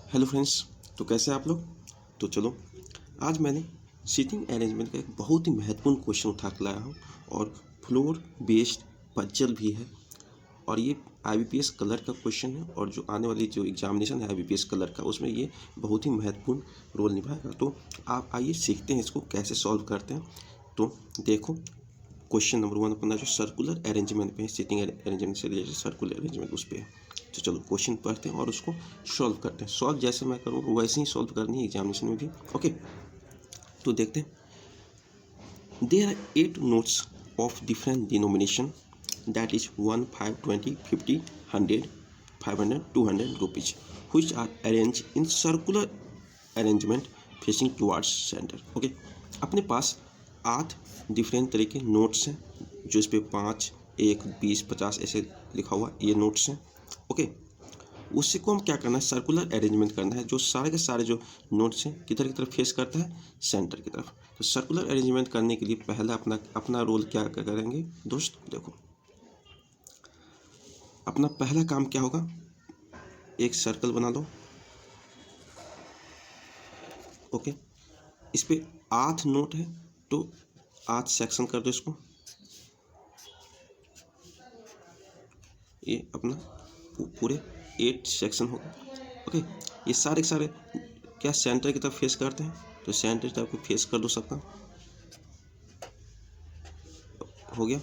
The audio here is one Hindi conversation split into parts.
Hello friends. तो कैसे हैं आप लोग। तो चलो आज मैंने सीटिंग अरेंजमेंट का एक बहुत ही महत्वपूर्ण क्वेश्चन उठा कर लाया हूँ और फ्लोर बेस्ड पजल भी है और ये आईबीपीएस कलर का क्वेश्चन है और जो आने वाली जो एग्जामिनेशन है आईबीपीएस कलर का उसमें ये बहुत ही महत्वपूर्ण रोल निभाएगा। तो आप आइए सीखते हैं इसको कैसे सॉल्व करते हैं। तो देखो क्वेश्चन नंबर 1 अपना जो सर्कुलर अरेंजमेंट पे है, सीटिंग अरेंजमेंट से रिलेटेड सर्कुलर अरेंजमेंट उस पर है। तो चलो क्वेश्चन पढ़ते हैं और उसको सॉल्व करते हैं। सॉल्व जैसे मैं करूँ वैसे ही सॉल्व करनी है एग्जामिनेशन में भी। ओके, तो देखते हैं। There are 8 notes of different denomination that is 1, 5, 20, 50, 100, 500, 200 rupees which are arranged in circular arrangement facing towards center। Okay, अपने पास 8 डिफरेंट तरह के नोट्स हैं जो इस पे 5, 1, 20, 50 ऐसे लिखा हुआ ये नोट्स हैं। ओके, उससे को हम क्या करना है, सर्कुलर अरेंजमेंट करना है। जो सारे के सारे जो नोट्स हैं किधर की तरफ फेस करता है, सेंटर की तरफ। तो सर्कुलर अरेंजमेंट करने के लिए पहला अपना रोल क्या करेंगे दोस्त। देखो अपना पहला काम क्या होगा, एक सर्कल बना लो। ओके, इस पे 8 नोट है तो 8 सेक्शन कर दो इसको। ये अपना पूरे 8 सेक्शन होगा। ओके, ये सारे के सारे क्या सेंटर की तरफ फेस करते हैं, तो सेंटर की तरफ को फेस कर दो सबका। हो गया।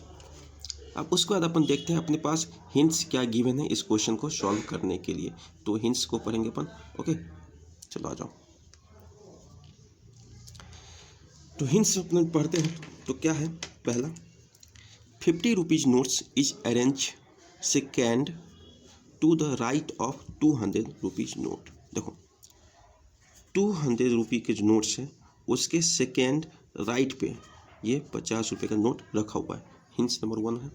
अब उसके बाद अपन देखते हैं अपने पास हिंट्स क्या गिवन है इस क्वेश्चन को सॉल्व करने के लिए। तो हिंट्स को पढ़ेंगे अपन। ओके, चलो आ जाओ। तो हिंट्स अपन पढ़ते हैं। तो क्या है, पहला 50 rupees notes is arrange second to the right of 200 rupees note. देखो 200 रुपये के जो नोट्स हैं उसके सेकेंड राइट पे ये 50 रुपये का नोट रखा हुआ है। हिंट्स नंबर 1 है।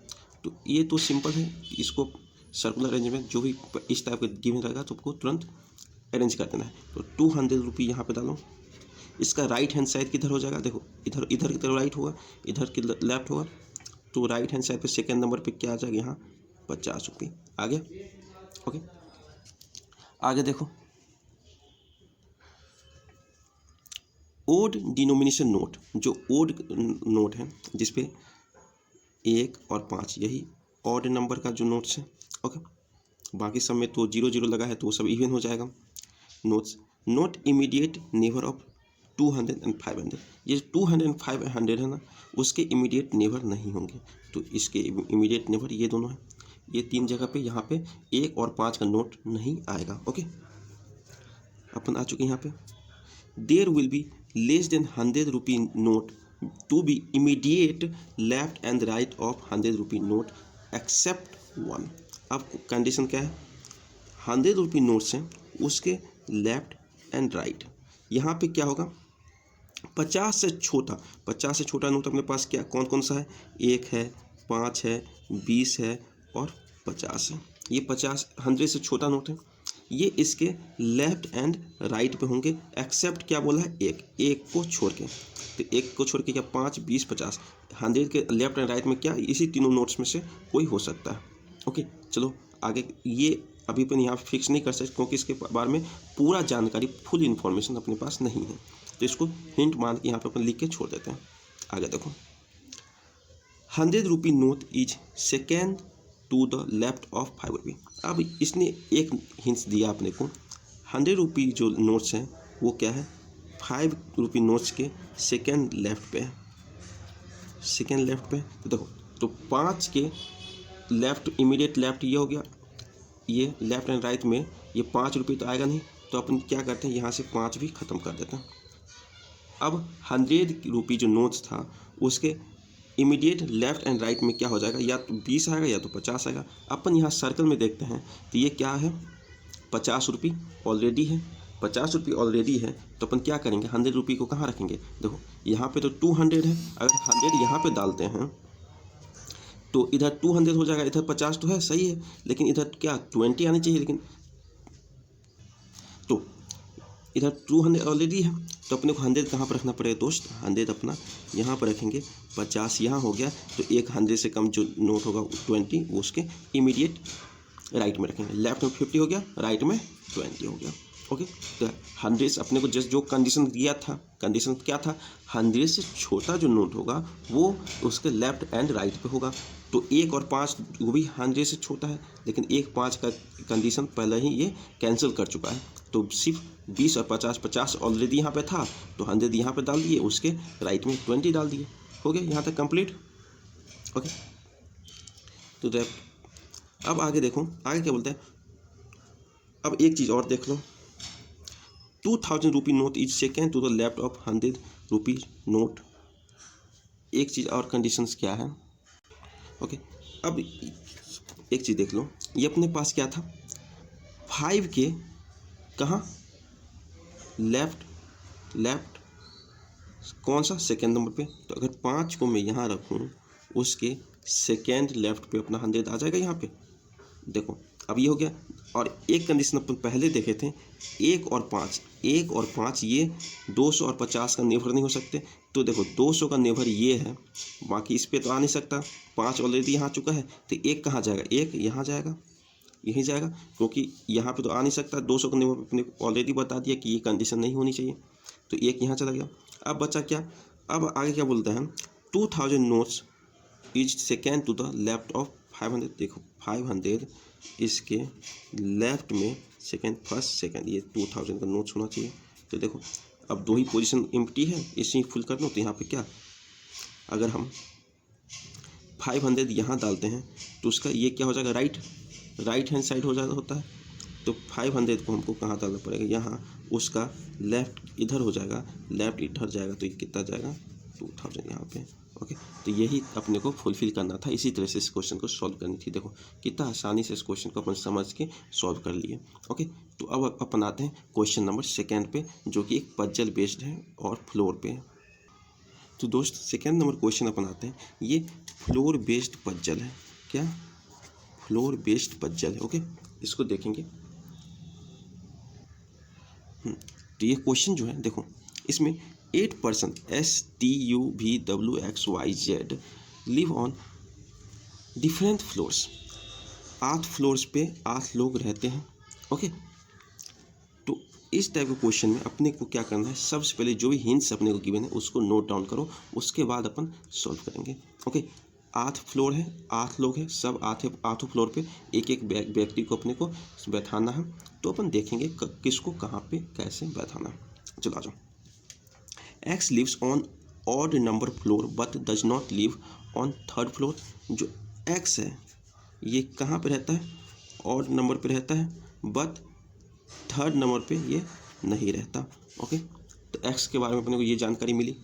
तो ये तो सिंपल है, इसको सर्कुलर अरेंजमेंट जो भी इस टाइप का गिवन रहेगा तो आपको तुरंत अरेंज कर देना है। तो 200 रुपये यहाँ पे डालो। इसका राइट हैंड साइड किधर हो जाएगा, देखो इधर इधर की तरफ राइट होगा, इधर की लेफ्ट होगा। तो राइट हैंड साइड पे सेकेंड नंबर पे क्या आ जाएगा, यहाँ 50 रुपये आ गया। ओके, आगे देखो ओड डिनोमिनेशन नोट। जो ओड नोट है जिसपे 1 और 5 यही ऑड नंबर का जो नोट्स है। ओके, बाकी सब में तो 0 0 लगा है तो वो सब इवन हो जाएगा। Notes not immediate neighbour of 200 and 500। ये 200 एंड 500 है ना, उसके इमीडिएट नेबर नहीं होंगे। तो इसके इमीडिएट नेबर ये दोनों हैं। ये 3 जगह पे यहाँ पे 1 और 5 का नोट नहीं आएगा। ओके, अपन आ चुके हैं यहाँ पे। There will be less than 100 rupee note to be immediate left and right of 100 rupee note except 1। अब कंडीशन क्या है, 100 रुपी नोट्स हैं उसके लेफ्ट एंड राइट यहाँ पे क्या होगा, 50 से छोटा नोट अपने पास क्या कौन कौन सा है, 1 है, 5 है, 20 है और 50 है। ये 50 100 से छोटा नोट है, ये इसके लेफ्ट एंड राइट पे होंगे एक्सेप्ट क्या बोला है, एक को छोड़ के। तो एक को छोड़ के क्या 5, 20, 50 100 के लेफ्ट एंड राइट में क्या इसी तीनों नोट्स में से कोई हो सकता है। ओके, चलो आगे। ये अभी अपन यहाँ फिक्स नहीं कर सकते क्योंकि इसके बारे में पूरा जानकारी फुल इन्फॉर्मेशन अपने पास नहीं है। तो इसको हिंट मान के यहाँ पे अपन लिख के छोड़ देते हैं। आगे देखो 100 rupee note is second to the left of 5 rupee. अब इसने एक हिंट्स दिया अपने को, 100 रुपी जो नोट्स हैं वो क्या है, 5 रुपी नोट्स के सेकेंड लेफ्ट पे है। सेकेंड लेफ्ट पे तो देखो, तो 5 के लेफ्ट इमीडिएट लेफ्ट ये हो गया, ये लेफ्ट एंड राइट में ये 5 रुपये तो आएगा नहीं। तो अपन क्या करते हैं, यहाँ से 5 भी ख़त्म कर देते हैं। अब 100 रुपये जो नोट्स था उसके इमीडिएट लेफ्ट एंड राइट में क्या हो जाएगा, या तो 20 आएगा या तो 50 आएगा। अपन यहाँ सर्कल में देखते हैं तो ये क्या है, 50 रुपये ऑलरेडी है। 50 रुपये ऑलरेडी है तो अपन क्या करेंगे, 100 रुपये को कहाँ रखेंगे, देखो यहाँ पे तो 200 है। अगर 100 यहाँ पे डालते हैं तो इधर 200 हो जाएगा, इधर 50 तो है, सही है, लेकिन इधर क्या 20 आनी चाहिए, लेकिन तो इधर 200 ऑलरेडी है। तो अपने को 100 कहाँ पर रखना पड़ेगा दोस्त, 100 अपना यहाँ पर रखेंगे, 50 यहाँ हो गया। तो एक 100 से कम जो नोट होगा 20 वो उसके इमीडिएट राइट में रखेंगे। लेफ्ट में 50 हो गया, राइट में 20 हो गया। ओके, तो 100 से अपने को जस्ट जो कंडीशन दिया था, कंडीशन क्या था, 100 से छोटा जो नोट होगा वो उसके लेफ्ट एंड राइट पे होगा। तो 1 और 5 वो भी 100 से छोटा है, लेकिन 1 5 का कंडीशन पहले ही ये कैंसिल कर चुका है। तो सिर्फ 20 और 50, 50 ऑलरेडी यहाँ पे था तो 100 यहाँ पे डाल दिए, उसके राइट में 20 डाल दिए। हो गया यहाँ तक कंप्लीट। ओके, तो अब आगे देखो, आगे क्या बोलते हैं। अब एक चीज़ और देख लो, 2000 rupee note is second to the left of 100 rupee note. एक चीज़ और कंडीशंस क्या है। ओके, अब एक चीज़ देख लो, ये अपने पास क्या था, 5 के कहाँ, लेफ्ट कौन सा, सेकेंड नंबर पे। तो अगर 5 को मैं यहाँ रखूँ, उसके सेकेंड लेफ्ट पे अपना 100 आ जाएगा यहाँ पे। देखो अब ये हो गया। और एक कंडीशन अपन पहले देखे थे, 1 और 5 ये 200 और 50 का नेबर नहीं हो सकते। तो देखो 200 का नेबर ये है, बाकी इस पे तो आ नहीं सकता, 5 ऑलरेडी यहाँ आ चुका है। तो 1 कहाँ जाएगा, 1 यहाँ जाएगा, यहीं जाएगा, क्योंकि यहाँ पे तो आ नहीं सकता। 200 का नेबर अपने ऑलरेडी बता दिया कि ये कंडीशन नहीं होनी चाहिए, तो 1 यहाँ चला गया। अब बचा क्या, अब आगे क्या बोलते हैं, 2000 notes is second to the left of 500। देखो 500 इसके लेफ्ट में सेकेंड, फर्स्ट सेकेंड, ये 2000 का नोट्स होना चाहिए। तो देखो अब 2 ही पोजीशन एम्प्टी है, इसी फुल कर लो। तो यहाँ पे क्या, अगर हम 500 यहाँ डालते हैं तो उसका ये क्या हो जाएगा, राइट हैंड साइड हो जाता होता है। तो 500 को हमको कहाँ डालना पड़ेगा, यहाँ, उसका लेफ्ट इधर हो जाएगा, लेफ्ट इधर जाएगा, तो ये कितना जाएगा, 2000 यहाँ पे। ओके, तो यही अपने को फुलफिल करना था, इसी तरह से इस क्वेश्चन को सॉल्व करनी थी। देखो कितना आसानी से इस क्वेश्चन को अपन समझ के सॉल्व कर लिए। ओके, तो अब अपन आते हैं क्वेश्चन नंबर 2 पे, जो कि एक पजल बेस्ड है और फ्लोर पे है। तो दोस्त सेकेंड नंबर क्वेश्चन अपन आते हैं, ये फ्लोर बेस्ड पजल है। क्या, फ्लोर बेस्ड पजल है। ओके, इसको देखेंगे। तो ये क्वेश्चन जो है, देखो इसमें 8 person STUVWXYZ live on different floors. 8 floors पे 8 लोग रहते हैं। ओके, तो इस टाइप के क्वेश्चन में अपने को क्या करना है, सबसे पहले जो भी हिंट्स अपने को गिवन है उसको नोट डाउन करो, उसके बाद अपन सॉल्व करेंगे। ओके, 8 फ्लोर है, 8 लोग हैं, सब 8 फ्लोर पे एक एक व्यक्ति को अपने को बैठाना है। तो अपन देखेंगे किसको कहाँ पे कैसे बैठाना है। चलो आ जाओ। X lives on odd number floor but does not live on third floor। जो X है ये कहाँ पे रहता है, ऑड नंबर पे रहता है, बट थर्ड नंबर पे ये नहीं रहता। ओके, तो X के बारे में अपने को ये जानकारी मिली।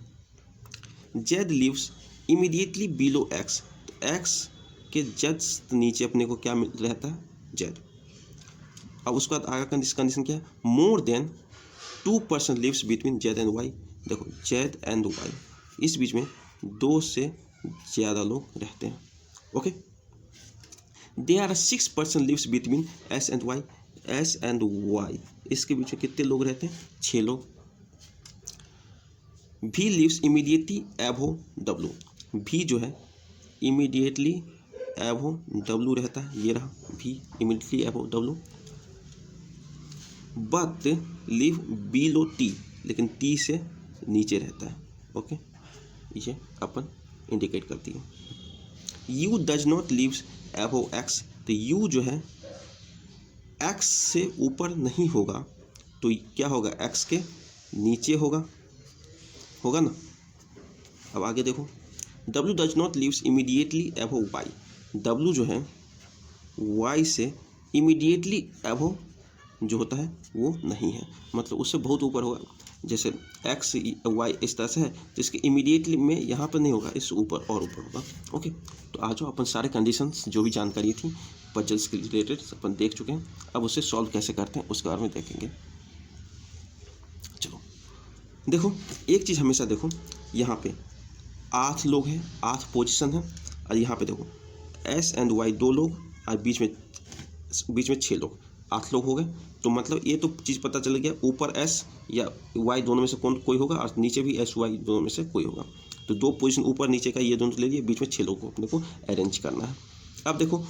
Z lives immediately below X। तो X के जस्ट नीचे अपने को क्या रहता है, Z। अब उसके बाद आगे कंडीशन क्या है, more than 2 person lives between Z and Y। देखो Z एंड Y, इस बीच में 2 से ज़्यादा लोग रहते हैं। Okay, they are 6 person lives between S and Y। S and Y, इसके बीच में कितने लोग रहते हैं, 6 लोग। V लिव्स इमीडिएटली एबो W। V जो है इमीडिएटली एबो W रहता है, ये रहा V इमीडिएटली एबो W। But live below T, लेकिन T से नीचे रहता है। ओके, ये अपन इंडिकेट करती है। U डज नॉट लिव्स एबो X। तो U जो है X से ऊपर नहीं होगा, तो क्या होगा, X के नीचे होगा ना। अब आगे देखो, W does not lives immediately above Y। W जो है Y से इमीडिएटली एबो जो होता है वो नहीं है, मतलब उससे बहुत ऊपर होगा। जैसे X Y इस तरह से है, जिसके इमीडिएटली में यहाँ पर नहीं होगा, इससे ऊपर और ऊपर होगा। ओके, तो आज अपन सारे कंडीशंस जो भी जानकारी थी पजल्स के रिलेटेड अपन देख चुके हैं। अब उसे सॉल्व कैसे करते हैं उसके बारे में देखेंगे। चलो देखो, एक चीज़ हमेशा देखो, यहाँ पे 8 लोग हैं, 8 पोजिशन है, और यहाँ पे देखो S एंड Y 2 लोग और बीच में 6 लोग, 8 लोग हो गए। तो मतलब ये तो चीज़ पता चल गया, ऊपर S या Y दोनों में से कोई होगा, और नीचे भी S Y दोनों में से कोई होगा। तो 2 पोजीशन ऊपर नीचे का ये दोनों ले लिए, बीच में 6 लोगों को अपने को अरेंज करना है। अब देखो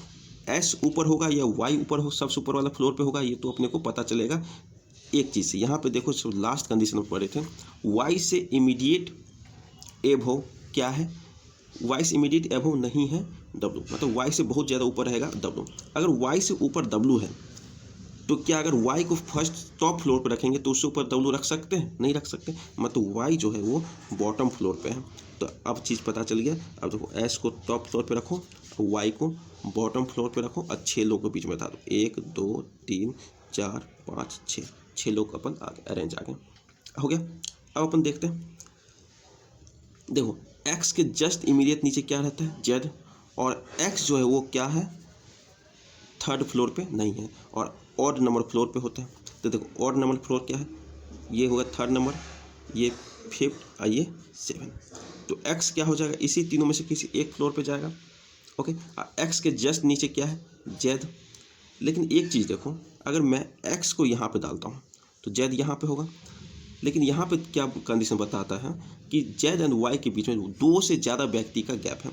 S ऊपर होगा या Y ऊपर हो, सबसे ऊपर वाला फ्लोर पे होगा, ये तो अपने को पता चलेगा एक चीज़ से यहाँ पे देखो जो लास्ट कंडीशन में पढ़े थे, y से इमीडिएट एबव क्या है, y से इमीडिएट एबव नहीं है w, मतलब y से बहुत ज़्यादा ऊपर रहेगा w। अगर y से ऊपर w है तो क्या अगर y को फर्स्ट टॉप फ्लोर पे रखेंगे तो उससे ऊपर w रख सकते हैं, नहीं रख सकते, मतलब y जो है वो बॉटम फ्लोर पे है। तो अब चीज़ पता चल गया। अब देखो s को टॉप फ्लोर पे रखो, y को बॉटम फ्लोर पे रखो और 6 लोग के बीच में बता दो, 1 2 3 4 5 6 लोग अपन आगे अरेंज आ गए, हो गया। अब अपन देखते हैं, देखो x के जस्ट इमीडिएट नीचे क्या रहता है, z, और x जो है वो क्या है, थर्ड फ्लोर पे नहीं है और ऑड नंबर फ्लोर पे होता है। तो देखो ऑड नंबर फ्लोर क्या है, ये होगा थर्ड नंबर, ये फिफ्थ और ये 7। तो x क्या हो जाएगा, इसी तीनों में से किसी एक फ्लोर पे जाएगा, ओके। x के जस्ट नीचे क्या है, z। लेकिन एक चीज़ देखो, अगर मैं x को यहाँ पे डालता हूँ तो z यहाँ पे होगा, लेकिन यहाँ पे क्या कंडीशन बताता है कि z एंड y के बीच में 2 से ज़्यादा व्यक्ति का गैप है।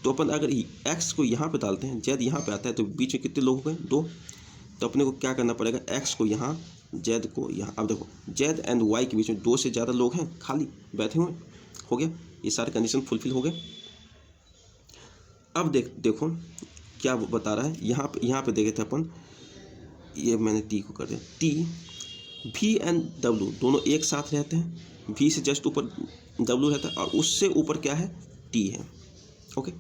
तो अपन अगर x को यहाँ पे डालते हैं, z यहाँ पे आता है, तो बीच में कितने लोग हो गए, 2। तो अपने को क्या करना पड़ेगा, x को यहाँ, z को यहाँ। अब देखो z एंड y के बीच में 2 से ज़्यादा लोग हैं खाली बैठे हुए, हो गया, ये सारे कंडीशन फुलफिल हो गए। अब देखो क्या बता रहा है, यहाँ पे देखे थे अपन, ये मैंने t को कर दिया, t v एंड w दोनों एक साथ रहते हैं, v से जस्ट ऊपर w रहता है और उससे ऊपर क्या है, t है, ओके।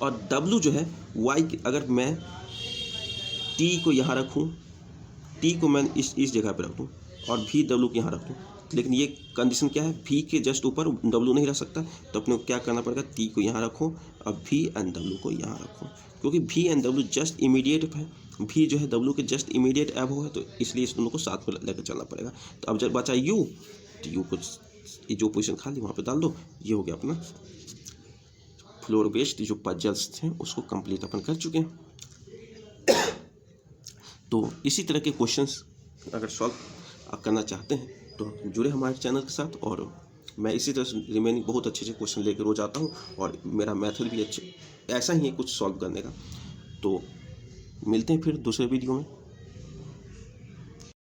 और w जो है y, अगर मैं t को यहाँ रखूँ, t को मैं इस जगह पे रख दूँ और v w को यहाँ रख दूँ, लेकिन ये कंडीशन क्या है, v के जस्ट ऊपर w नहीं रख सकता। तो अपने को क्या करना पड़ेगा, t को यहाँ रखो और v एंड w को यहाँ रखो, क्योंकि v and w just immediate है, v जो है w के जस्ट इमीडिएट एबव है, तो इसलिए इस दोनों को साथ में लेकर चलना पड़ेगा। तो अब जब बचा u, तो u को जो पोजीशन खाली वहाँ पे डाल दो। ये हो गया अपना फ्लोर बेस्ड जो पजल्स थे उसको कंप्लीट अपन कर चुके हैं। तो इसी तरह के क्वेश्चंस अगर सॉल्व करना चाहते हैं तो जुड़े हमारे चैनल के साथ, और मैं इसी तरह से रिमेनिंग बहुत अच्छे अच्छे क्वेश्चन लेकर रोज आता हूँ और मेरा मेथड भी ऐसा ही है कुछ सॉल्व करने का। तो मिलते हैं फिर दूसरे वीडियो में।